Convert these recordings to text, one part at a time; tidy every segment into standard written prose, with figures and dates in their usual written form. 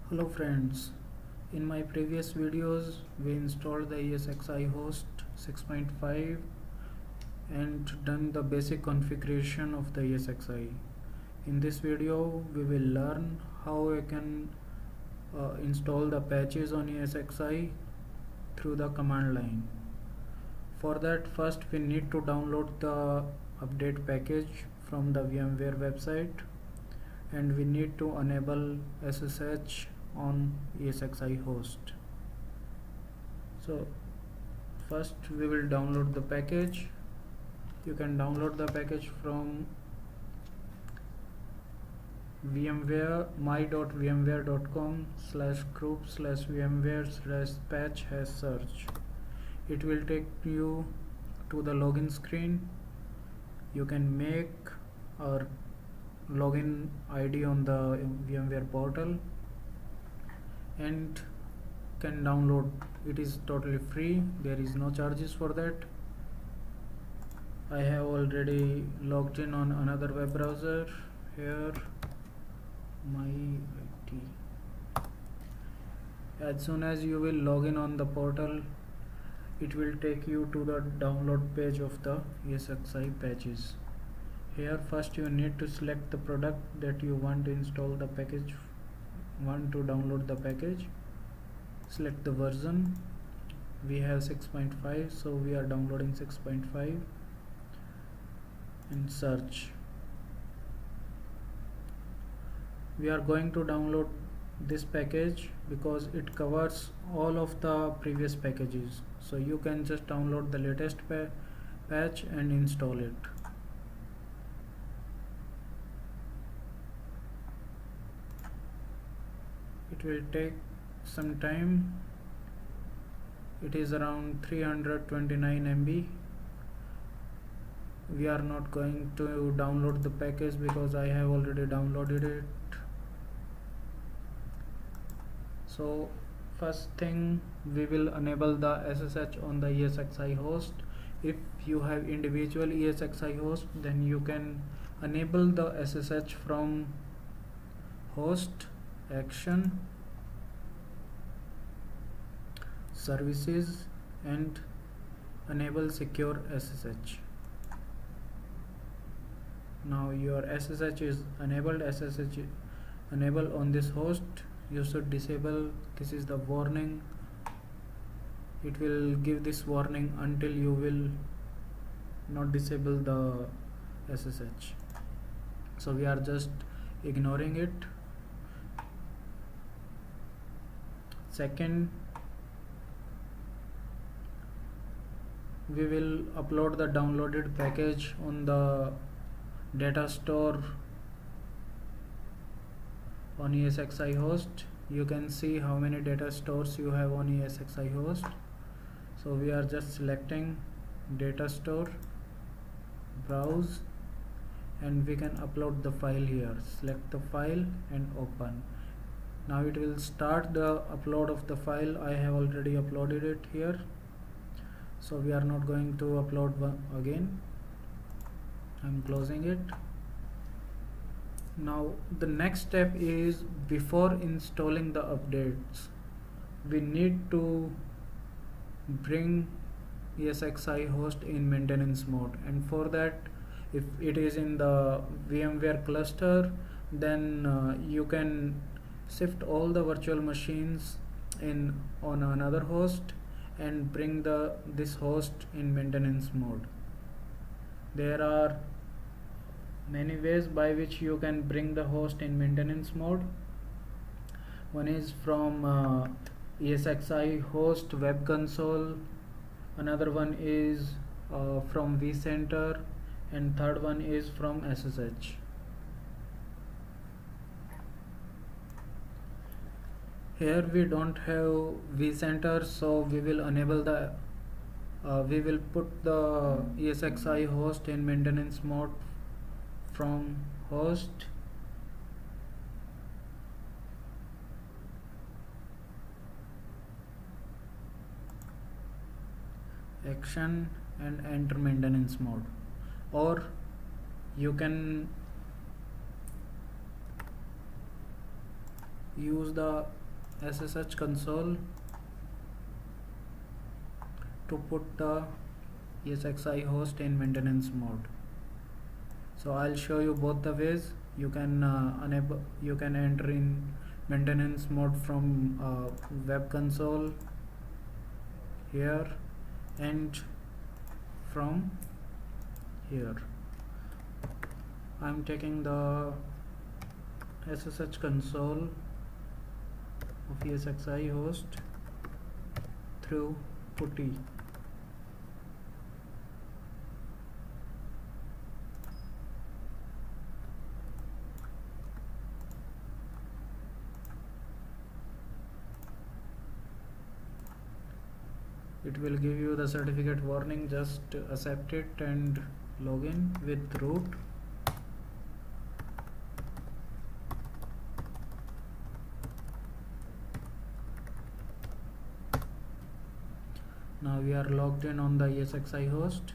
Hello friends, in my previous videos we installed the ESXi host 6.5 and done the basic configuration of the ESXi. In this video we will learn how I can install the patches on ESXi through the command line. For that, first we need to download the update package from the VMware website, and we need to enable SSH on ESXi host. So first we will download the package. You can download the package from VMware my.vmware.com/group/vmware/patch/search. It will take you to the login screen. You can make our login ID on the VMware portal and can download. It is totally free, there is no charges for that. I have already logged in on another web browser. Here my IT. As soon as you will log in on the portal, it will take you to the download page of the ESXi patches. Here first you need to select the product that you want to install the package, want to download the package. Select the version. We have 6.5, so we are downloading 6.5 and search. We are going to download this package because it covers all of the previous packages, so you can just download the latest patch and install it. It will take some time. It is around 329 MB. We are not going to download the package because I have already downloaded it. So first thing, we will enable the SSH on the ESXi host. If you have individual ESXi host, then you can enable the SSH from host, action, services, and enable secure SSH. Now your SSH is enabled. SSH enable on this host. You should disable. This is the warning. It will give this warning until you will not disable the SSH. So we are just ignoring it. Second, we will upload the downloaded package on the data store on ESXi host. You can see how many data stores you have on ESXi host. So we are just selecting data store, browse, and we can upload the file here. Select the file and open. Now it will start the upload of the file. I have already uploaded it here, so we are not going to upload one again. I'm closing it. Now the next step is, before installing the updates, we need to bring ESXi host in maintenance mode, and for that, if it is in the VMware cluster, then you can shift all the virtual machines in on another host and bring this host in maintenance mode. There are many ways by which you can bring the host in maintenance mode. One is from ESXi host web console, another one is from vCenter, and third one is from SSH. Here we don't have vCenter, so we will enable the we will put the ESXi host in maintenance mode from host, action, and enter maintenance mode. Or you can use the SSH console to put the ESXi host in maintenance mode. So I'll show you both the ways. You can enter in maintenance mode from web console here and from here. I'm taking the SSH console of ESXi host through putty. It will give you the certificate warning. Just accept it and login with root. Now we are logged in on the ESXi host.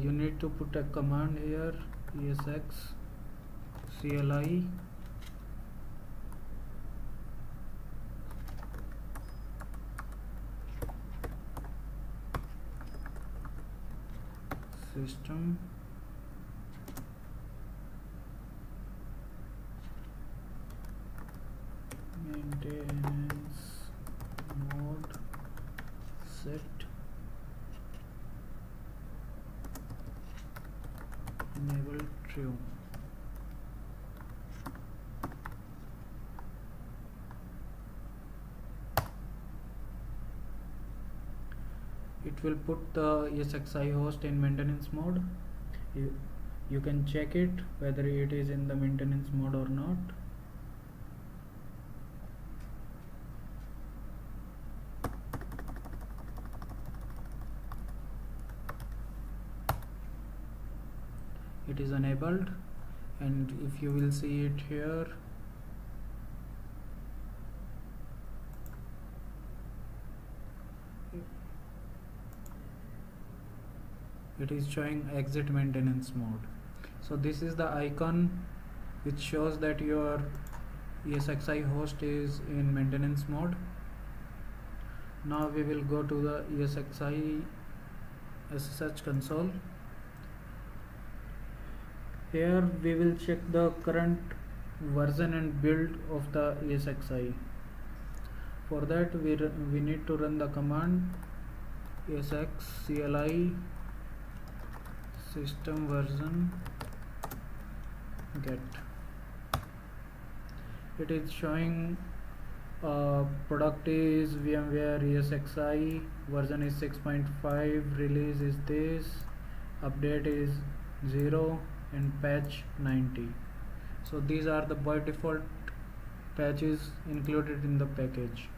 You need to put a command here, ESXi6 system maintenance mode set enable true. It will put the ESXi host in maintenance mode. You can check it whether it is in the maintenance mode or not. It is enabled, and if you will see it here, it is showing exit maintenance mode. So this is the icon which shows that your ESXi host is in maintenance mode. Now we will go to the ESXi SSH console. Here we will check the current version and build of the ESXi. For that we need to run the command ESXi6 system version get. It is showing product is VMware ESXi, version is 6.5, release is this, update is 0, and patch 90. So these are the by default patches included in the package.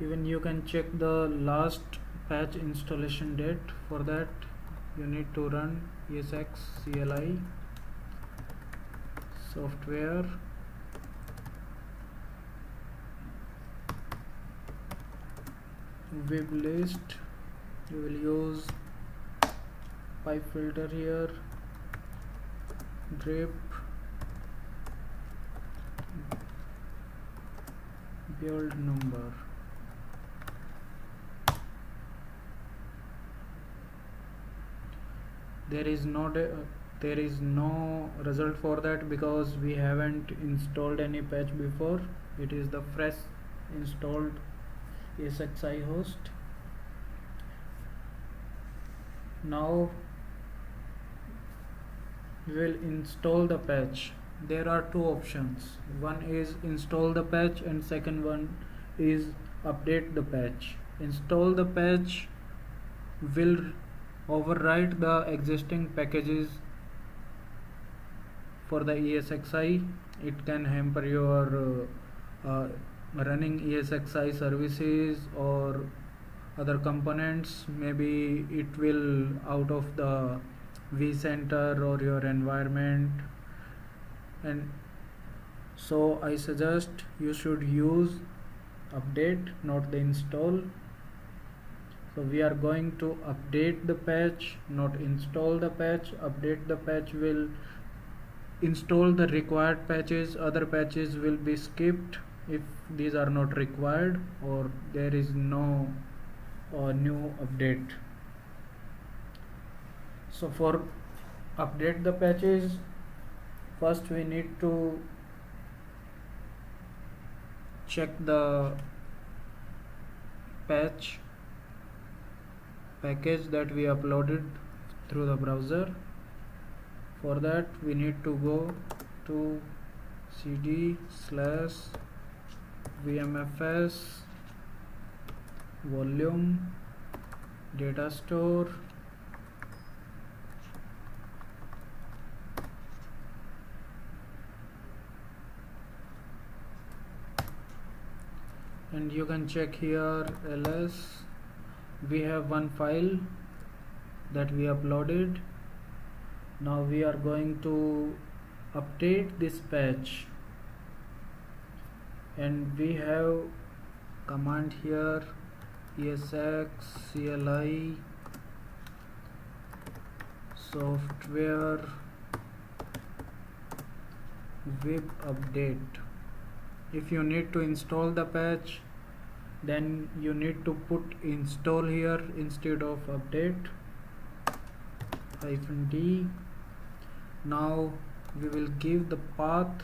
Even you can check the last patch installation date. For that you need to run ESXi software web list. You will use pipe filter here, grep build number. There is no result for that because we haven't installed any patch before. It is the fresh installed ESXi host. Now we will install the patch. There are two options. One is install the patch and second one is update the patch. Install the patch will overwrite the existing packages for the ESXi. It can hamper your running ESXi services or other components, maybe it will out of the vCenter or your environment, and so I suggest you should use update, not the install. So we are going to update the patch, not install the patch. Update the patch will install the required patches, other patches will be skipped if these are not required or there is no new update. So for update the patches, first we need to check the patch package that we uploaded through the browser. For that we need to go to cd/vmfs volume data store, and you can check here ls. We have one file that we uploaded. Now we are going to update this patch, and we have command here ESXi6 software web update. If you need to install the patch, then you need to put install here instead of update -d. Now we will give the path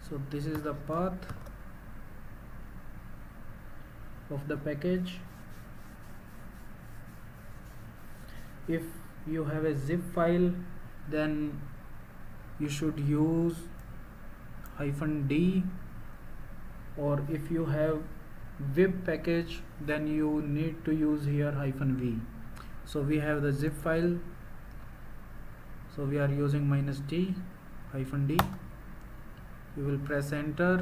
so this is the path of the package. If you have a zip file, then you should use -d, or if you have web package, then you need to use here -v. So we have the zip file, so we are using -d. You will press enter.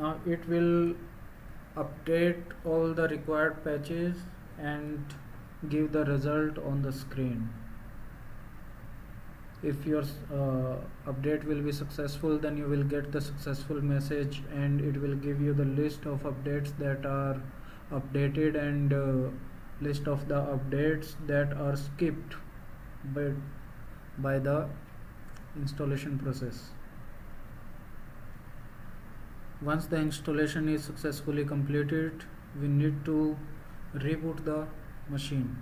Now it will update all the required patches and give the result on the screen. If your update will be successful, then you will get the successful message, and it will give you the list of updates that are updated and list of the updates that are skipped by the installation process. Once the installation is successfully completed, we need to reboot the machine.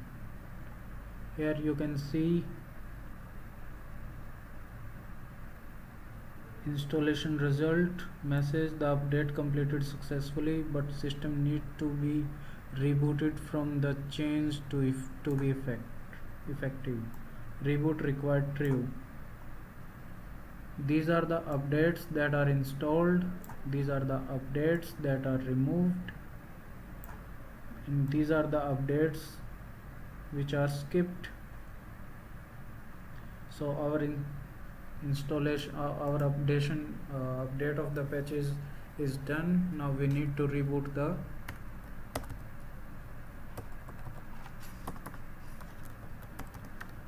Here you can see installation result message: the update completed successfully, but system need to be rebooted from the change to be effective. Reboot required true. These are the updates that are installed, these are the updates that are removed, and these are the updates which are skipped. So our installation, our update of the patches is done. Now we need to reboot the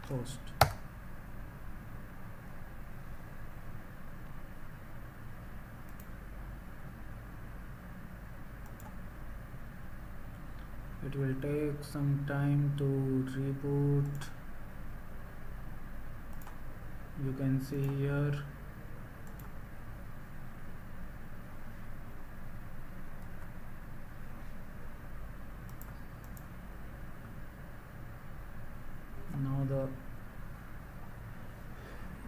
host. It will take some time to reboot. You can see here now the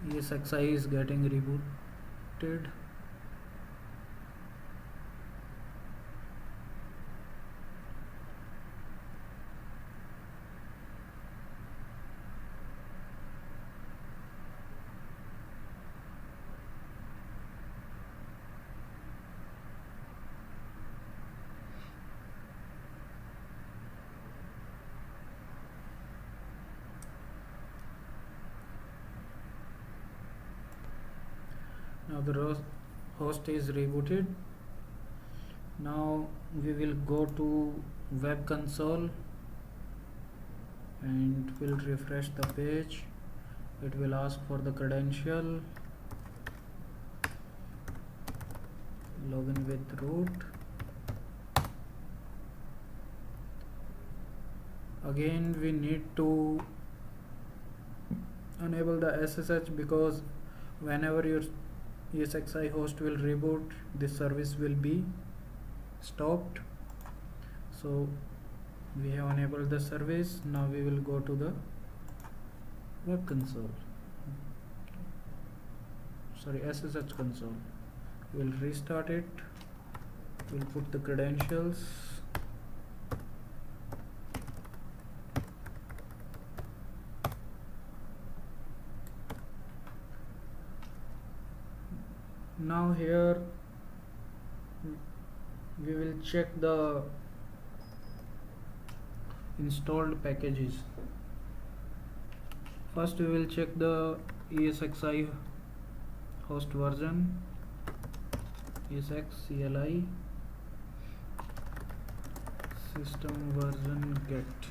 ESXi is getting rebooted. Now the host is rebooted. Now we will go to web console and will refresh the page. It will ask for the credential, login with root. Again we need to enable the SSH, because whenever your ESXi host will reboot, this service will be stopped. So we have enabled the service. Now we will go to the web console, sorry, SSH console. We'll restart it. We'll put the credentials. Now here we will check the installed packages. First we will check the ESXi host version, ESXi6 system version get.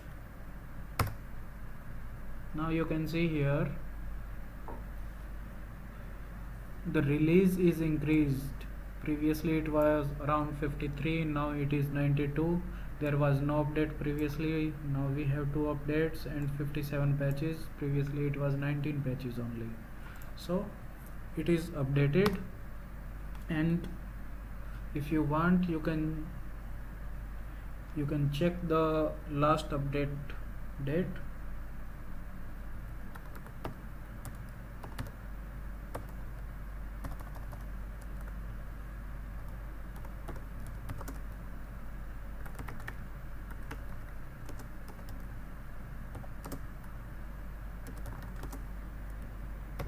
Now you can see here the release is increased. Previously it was around 53, now it is 92. There was no update previously, now we have 2 updates and 57 patches. Previously it was 19 patches only. So it is updated, and if you want you can check the last update date.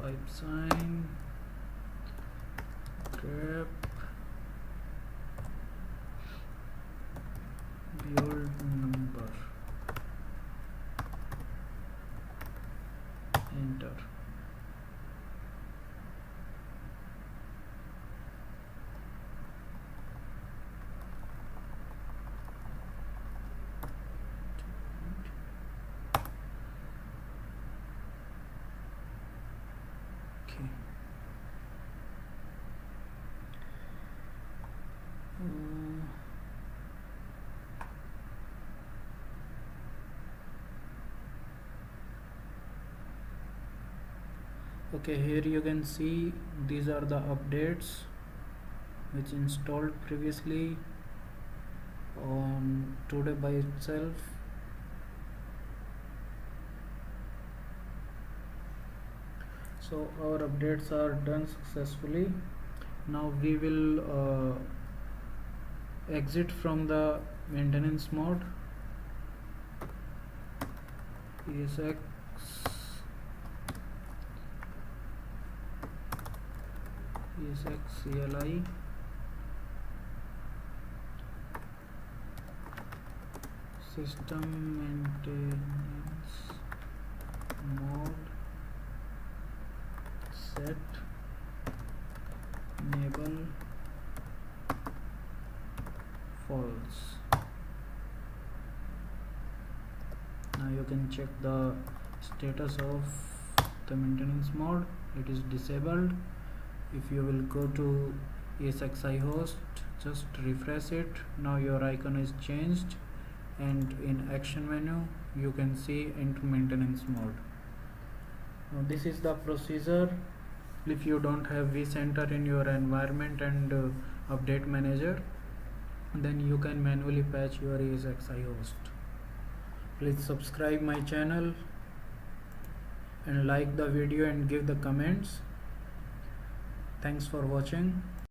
Pipe sign, grep, build number, enter. Okay. Okay, here you can see these are the updates which installed previously on today by itself. So our updates are done successfully. Now we will exit from the maintenance mode. ESX CLI system maintenance mode set enable false. Now you can check the status of the maintenance mode. It is disabled. If you will go to ESXi host, just refresh it. Now your icon is changed, and in action menu you can see into maintenance mode. Now this is the procedure. If you don't have vCenter in your environment and update manager, then you can manually patch your ESXi host. Please subscribe my channel and like the video and give the comments. Thanks for watching.